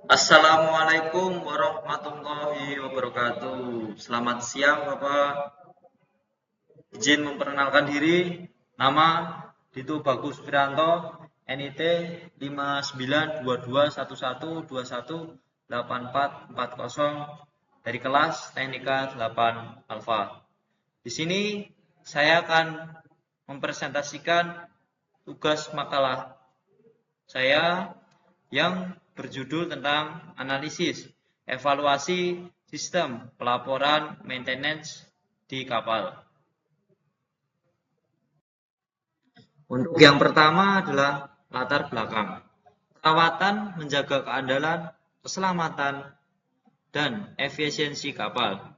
Assalamualaikum warahmatullahi wabarakatuh. Selamat siang, Bapak. Izin memperkenalkan diri. Nama Dito Bagus Prianto, NIT 59221121218440 dari kelas Teknika 8 Alfa. Di sini saya akan mempresentasikan tugas makalah saya yang berjudul tentang analisis evaluasi sistem pelaporan maintenance di kapal. Untuk yang pertama adalah latar belakang. Perawatan menjaga keandalan, keselamatan, dan efisiensi kapal.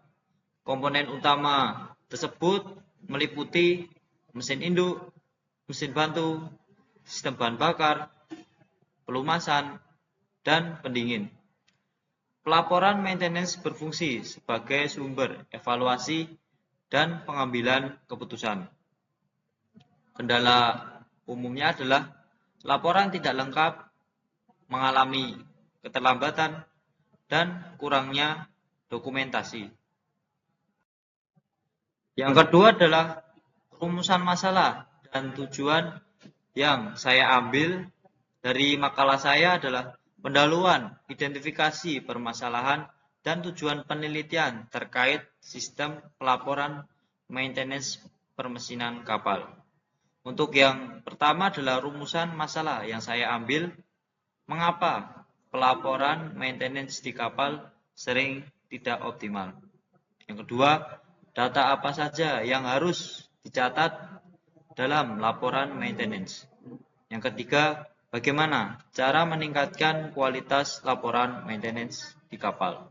Komponen utama tersebut meliputi mesin induk, mesin bantu, sistem bahan bakar, pelumasan, dan pendingin. Pelaporan maintenance berfungsi sebagai sumber evaluasi dan pengambilan keputusan. Kendala umumnya adalah laporan tidak lengkap, mengalami keterlambatan, dan kurangnya dokumentasi. Yang kedua adalah rumusan masalah dan tujuan yang saya ambil dari makalah saya adalah pendahuluan, identifikasi permasalahan, dan tujuan penelitian terkait sistem pelaporan maintenance permesinan kapal. Untuk yang pertama adalah rumusan masalah yang saya ambil, mengapa pelaporan maintenance di kapal sering tidak optimal. Yang kedua, data apa saja yang harus dicatat dalam laporan maintenance. Yang ketiga, bagaimana cara meningkatkan kualitas laporan maintenance di kapal.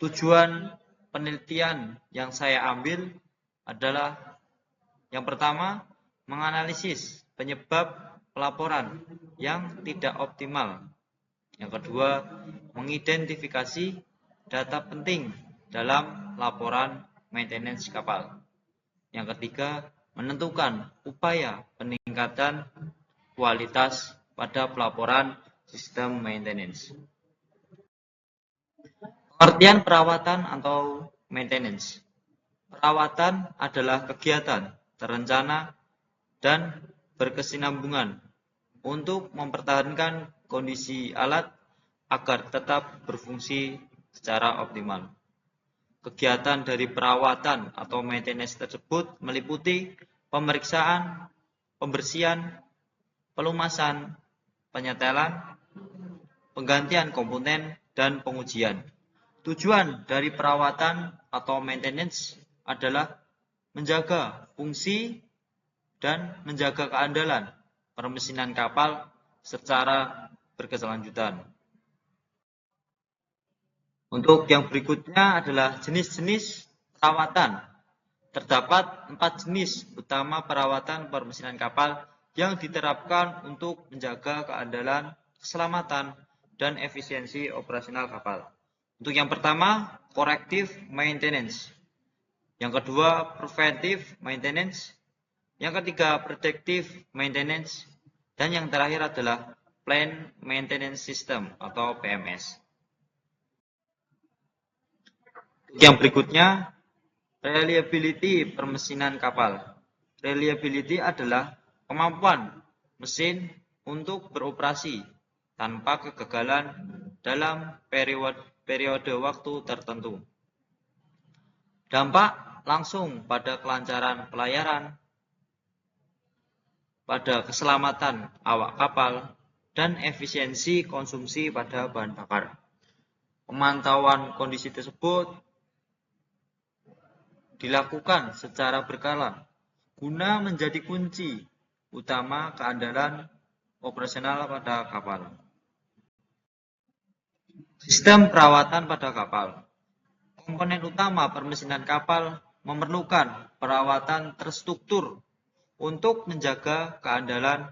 Tujuan penelitian yang saya ambil adalah yang pertama, menganalisis penyebab pelaporan yang tidak optimal. Yang kedua, mengidentifikasi data penting dalam laporan maintenance kapal. Yang ketiga, menentukan upaya peningkatan kualitas pada pelaporan sistem maintenance. Pengertian perawatan atau maintenance. Perawatan adalah kegiatan terencana dan berkesinambungan untuk mempertahankan kondisi alat agar tetap berfungsi secara optimal. Kegiatan dari perawatan atau maintenance tersebut meliputi pemeriksaan, pembersihan, pelumasan, penyetelan, penggantian komponen, dan pengujian. Tujuan dari perawatan atau maintenance adalah menjaga fungsi dan menjaga keandalan permesinan kapal secara berkelanjutan. Untuk yang berikutnya adalah jenis-jenis perawatan. Terdapat 4 jenis utama perawatan permesinan kapal yang diterapkan untuk menjaga keandalan, keselamatan, dan efisiensi operasional kapal. Untuk yang pertama, corrective maintenance. Yang kedua, preventive maintenance. Yang ketiga, predictive maintenance. Dan yang terakhir adalah planned maintenance system atau PMS. Yang berikutnya, reliability permesinan kapal. Reliability adalah kemampuan mesin untuk beroperasi tanpa kegagalan dalam periode waktu tertentu. Dampak langsung pada kelancaran pelayaran, pada keselamatan awak kapal, dan efisiensi konsumsi pada bahan bakar. Pemantauan kondisi tersebut dilakukan secara berkala guna menjadi kunci utama keandalan operasional pada kapal. Sistem perawatan pada kapal. Komponen utama permesinan kapal memerlukan perawatan terstruktur untuk menjaga keandalan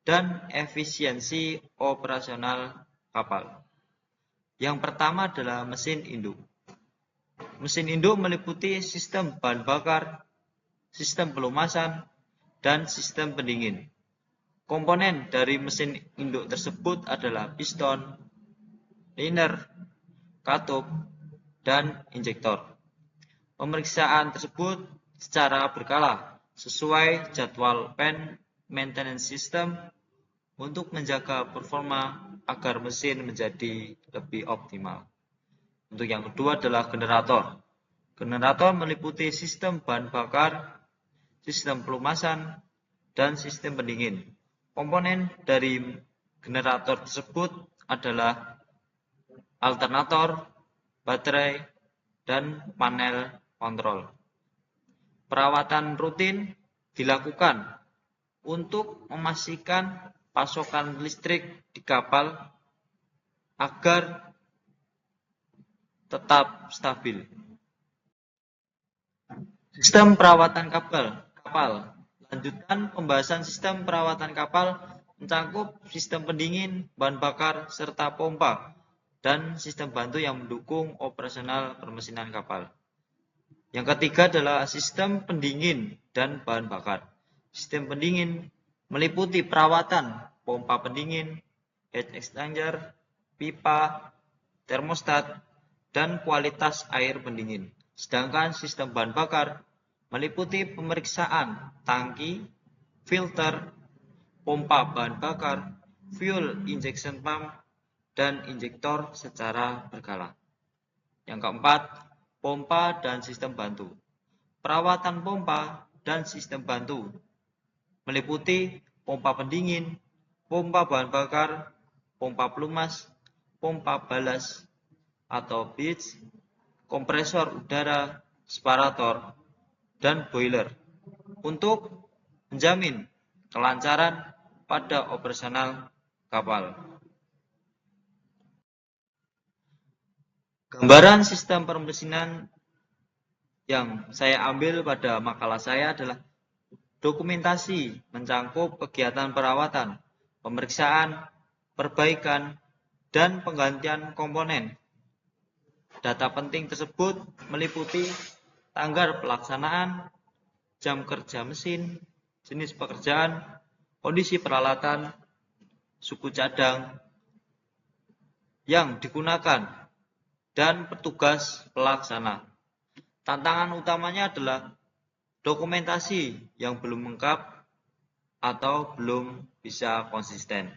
dan efisiensi operasional kapal. Yang pertama adalah mesin induk. Mesin induk meliputi sistem bahan bakar, sistem pelumasan, dan sistem pendingin. Komponen dari mesin induk tersebut adalah piston, liner, katup, dan injektor. Pemeriksaan tersebut secara berkala sesuai jadwal maintenance system untuk menjaga performa agar mesin menjadi lebih optimal. Untuk yang kedua adalah generator. Generator meliputi sistem bahan bakar, sistem pelumasan, dan sistem pendingin. Komponen dari generator tersebut adalah alternator, baterai, dan panel kontrol. Perawatan rutin dilakukan untuk memastikan pasokan listrik di kapal agar tetap stabil. Sistem perawatan kapal. Lanjutan pembahasan sistem perawatan kapal mencakup sistem pendingin, bahan bakar, serta pompa, dan sistem bantu yang mendukung operasional permesinan kapal. Yang ketiga adalah sistem pendingin dan bahan bakar. Sistem pendingin meliputi perawatan pompa pendingin, heat exchanger, pipa, termostat, dan kualitas air pendingin. Sedangkan sistem bahan bakar meliputi pemeriksaan tangki, filter, pompa bahan bakar, fuel injection pump, dan injektor secara berkala. Yang keempat, pompa dan sistem bantu. Perawatan pompa dan sistem bantu meliputi pompa pendingin, pompa bahan bakar, pompa pelumas, pompa balas atau beach, kompresor udara, separator, dan boiler untuk menjamin kelancaran pada operasional kapal. Gambaran sistem permesinan yang saya ambil pada makalah saya adalah dokumentasi mencakup kegiatan perawatan, pemeriksaan, perbaikan, dan penggantian komponen. Data penting tersut meliputi tanggal pelaksanaan, jam kerja mesin, jenis pekerjaan, kondisi peralatan, suku cadang yang digunakan, dan petugas pelaksana. Tantangan utamanya adalah dokumentasi yang belum lengkap atau belum bisa konsisten.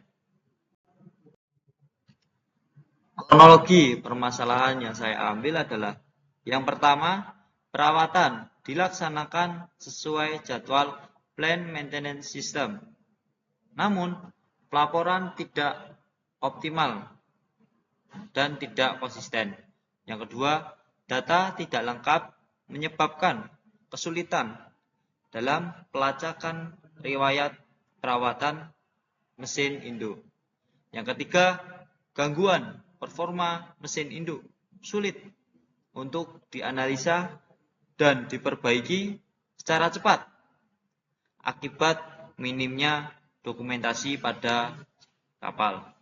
Kronologi permasalahan yang saya ambil adalah yang pertama, perawatan dilaksanakan sesuai jadwal plan maintenance system. Namun, pelaporan tidak optimal dan tidak konsisten. Yang kedua, data tidak lengkap menyebabkan kesulitan dalam pelacakan riwayat perawatan mesin induk. Yang ketiga, gangguan performa mesin induk sulit untuk dianalisa dan diperbaiki secara cepat akibat minimnya dokumentasi pada kapal.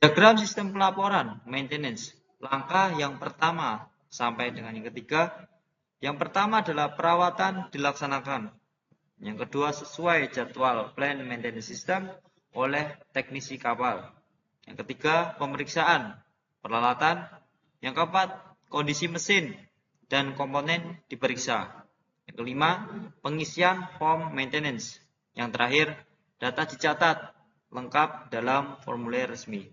Diagram sistem pelaporan maintenance. Langkah yang pertama sampai dengan yang ketiga. Yang pertama adalah perawatan dilaksanakan. Yang kedua sesuai jadwal plan maintenance system oleh teknisi kapal. Yang ketiga pemeriksaan peralatan. Yang keempat kondisi mesin dan komponen diperiksa. Yang kelima pengisian form maintenance. Yang terakhir data dicatat lengkap dalam formulir resmi.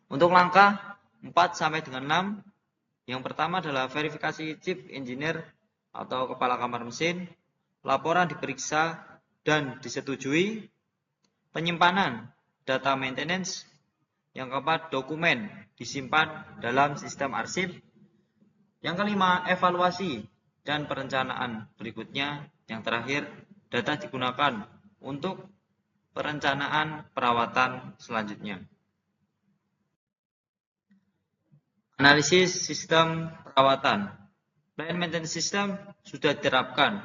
Untuk langkah 4 sampai dengan 6, yang pertama adalah verifikasi chief engineer atau kepala kamar mesin, laporan diperiksa dan disetujui, penyimpanan data maintenance, yang keempat dokumen disimpan dalam sistem arsip, yang kelima evaluasi dan perencanaan berikutnya, yang terakhir data digunakan untuk perencanaan perawatan selanjutnya. Analisis sistem perawatan. Plan maintenance system sudah diterapkan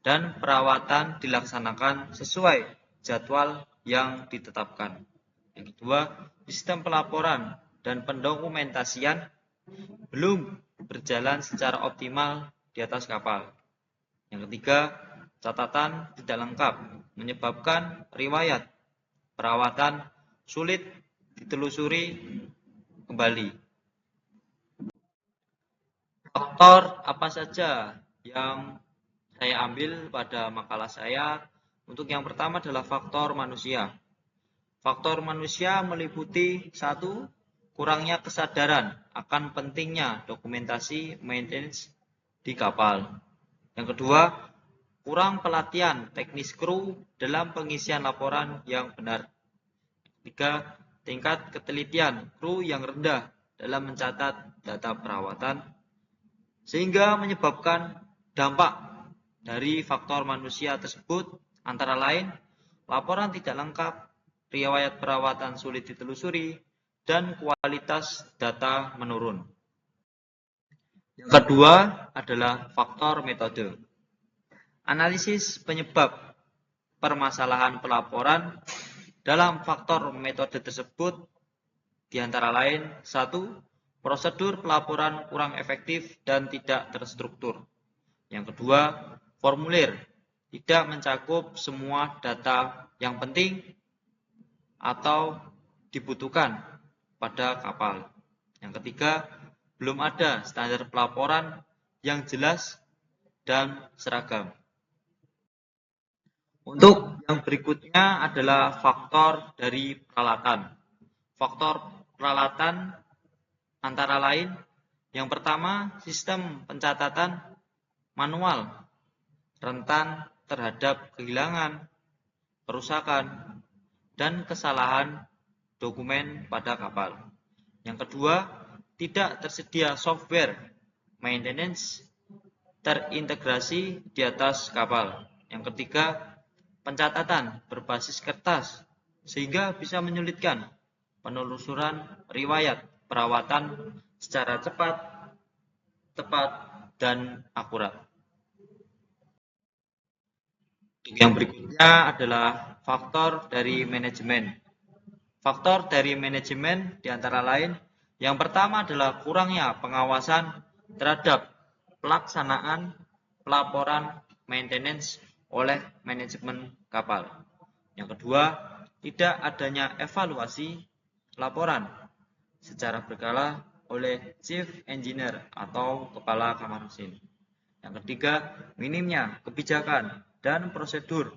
dan perawatan dilaksanakan sesuai jadwal yang ditetapkan. Yang kedua, sistem pelaporan dan pendokumentasian belum berjalan secara optimal di atas kapal. Yang ketiga, catatan tidak lengkap menyebabkan riwayat perawatan sulit ditelusuri kembali. Faktor apa saja yang saya ambil pada makalah saya? Untuk yang pertama adalah faktor manusia. Faktor manusia meliputi 1. Kurangnya kesadaran akan pentingnya dokumentasi maintenance di kapal. Yang kedua, kurang pelatihan teknis kru dalam pengisian laporan yang benar. 3. Tingkat ketelitian kru yang rendah dalam mencatat data perawatan, sehingga menyebabkan dampak dari faktor manusia tersebut antara lain laporan tidak lengkap, riwayat perawatan sulit ditelusuri, dan kualitas data menurun. Yang kedua adalah faktor metode. Analisis penyebab permasalahan pelaporan dalam faktor metode tersebut diantara lain 1. Prosedur pelaporan kurang efektif dan tidak terstruktur. Yang kedua, formulir tidak mencakup semua data yang penting atau dibutuhkan pada kapal. Yang ketiga, belum ada standar pelaporan yang jelas dan seragam. Untuk yang berikutnya adalah faktor dari peralatan. Faktor peralatan antara lain, yang pertama, sistem pencatatan manual, rentan terhadap kehilangan, kerusakan, dan kesalahan dokumen pada kapal. Yang kedua, tidak tersedia software maintenance terintegrasi di atas kapal. Yang ketiga, pencatatan berbasis kertas sehingga bisa menyulitkan penelusuran riwayat perawatan secara cepat, tepat, dan akurat. Yang berikutnya adalah faktor dari manajemen. Faktor dari manajemen diantara lain, yang pertama adalah kurangnya pengawasan terhadap pelaksanaan pelaporan maintenance oleh manajemen kapal. Yang kedua, tidak adanya evaluasi laporan secara berkala oleh Chief Engineer atau Kepala Kamar Mesin. Yang ketiga, minimnya kebijakan dan prosedur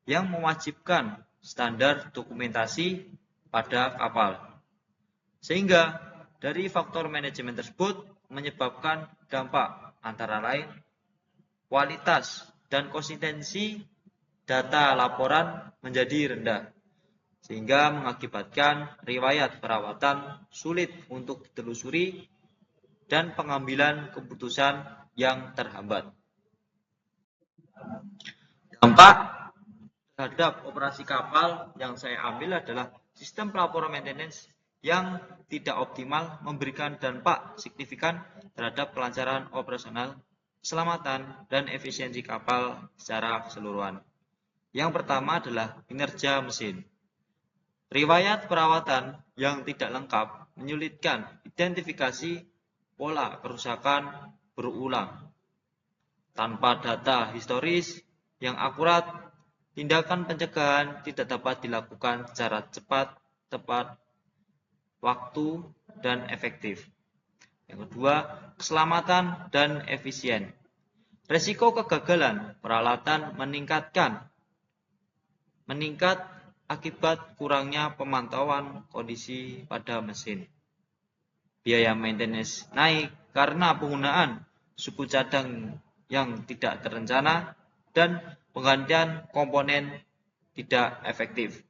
yang mewajibkan standar dokumentasi pada kapal. Sehingga dari faktor manajemen tersebut menyebabkan dampak antara lain kualitas dan konsistensi data laporan menjadi rendah, sehingga mengakibatkan riwayat perawatan sulit untuk ditelusuri dan pengambilan keputusan yang terhambat. Dampak terhadap operasi kapal yang saya ambil adalah sistem pelaporan maintenance yang tidak optimal memberikan dampak signifikan terhadap kelancaran operasional, keselamatan, dan efisiensi kapal secara keseluruhan. Yang pertama adalah kinerja mesin. Riwayat perawatan yang tidak lengkap menyulitkan identifikasi pola kerusakan berulang. Tanpa data historis yang akurat, tindakan pencegahan tidak dapat dilakukan secara cepat, tepat, waktu, dan efektif. Yang kedua, keselamatan dan efisien. Resiko kegagalan peralatan meningkat akibat kurangnya pemantauan kondisi pada mesin. Biaya maintenance naik karena penggunaan suku cadang yang tidak terencana dan penggantian komponen tidak efektif.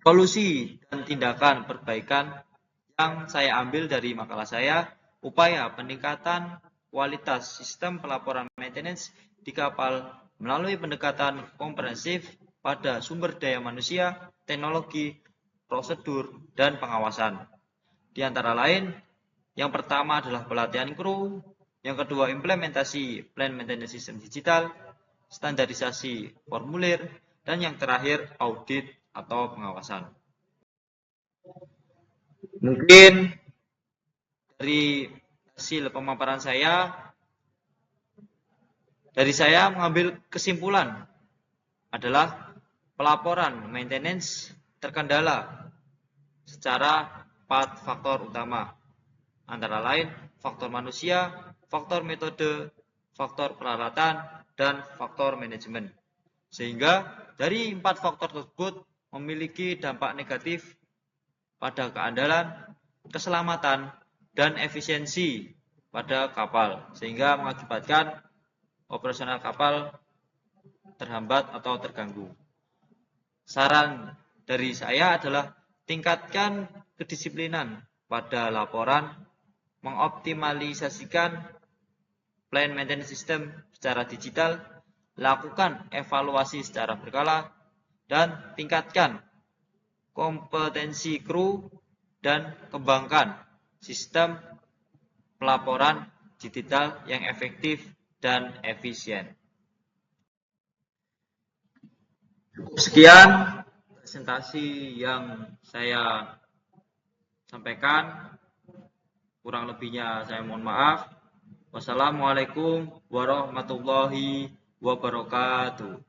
Solusi dan tindakan perbaikan yang saya ambil dari makalah saya, upaya peningkatan kualitas sistem pelaporan maintenance di kapal melalui pendekatan komprehensif pada sumber daya manusia, teknologi, prosedur, dan pengawasan. Di antara lain, yang pertama adalah pelatihan kru, yang kedua implementasi plan maintenance system digital, standarisasi formulir, dan yang terakhir audit atau pengawasan. Mungkin dari hasil pemaparan saya, mengambil kesimpulan adalah pelaporan maintenance terkendala secara 4 faktor utama, antara lain faktor manusia, faktor metode, faktor peralatan, dan faktor manajemen. Sehingga dari 4 faktor tersebut memiliki dampak negatif pada keandalan, keselamatan, dan efisiensi pada kapal, sehingga mengakibatkan operasional kapal terhambat atau terganggu. Saran dari saya adalah tingkatkan kedisiplinan pada laporan, mengoptimalisasikan plan maintenance system secara digital, lakukan evaluasi secara berkala, dan tingkatkan kompetensi kru dan kembangkan sistem pelaporan digital yang efektif dan efisien. Sekian presentasi yang saya sampaikan. Kurang lebihnya saya mohon maaf. Wassalamualaikum warahmatullahi wabarakatuh.